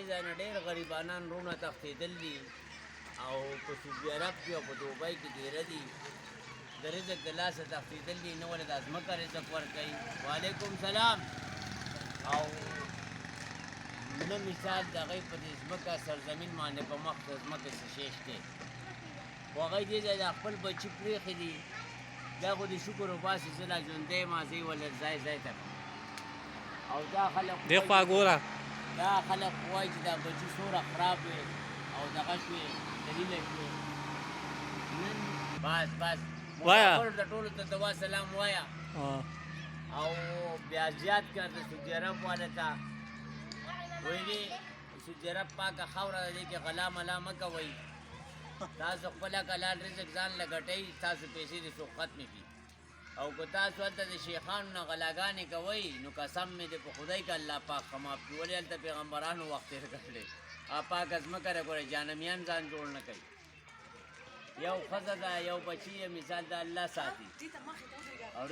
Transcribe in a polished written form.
ځای نه ډېر غریبانان رونه تښتېدل دي او په سعودي عرب کې او په دوبۍ کې ډېره دي د رزق د لاسه تښتېدل دي نه ولې دا ځمکه رزق ورکوي. وعلیکم سلام. او نه مثال د هغوی په دې ځمکه سرزمین باندې په مخ د ځمکې څه شی شته خو هغوی دې ځای د خپل بچي پرېښي دي دا خو د شکر وباسي زه لا ژوندی ما زه یې ولې ځای ځای ته او دا خلک دې خوا ګوره دا خلک وایي چې دا بچي څومره خراب وي او دغه شوې دلیله شوې نن بس وایه د ټولو ته دوا سلام وایه او بیا زیات کړه د سعودي عرب والا ته ویلي سعودي عرب پاکه خاوره ده دې کې غلا ملا مه کوئ تاسو خپل حلال رزق ځان له ګټئ تاسو پیسې دې څوک ختمې کړي او که تاسو هلته د شیخانو نه غلاګانې کوئ نو قسم مې دې په خدای که الله پاک ښه معاف کړي ولې هلته پیغمبرانو وخت تېر کړی پاکه ځمکه راګورئ جانمیان ځان جوړ نه کوي یو ښځه ده یو بچي مثال د الله ساتي او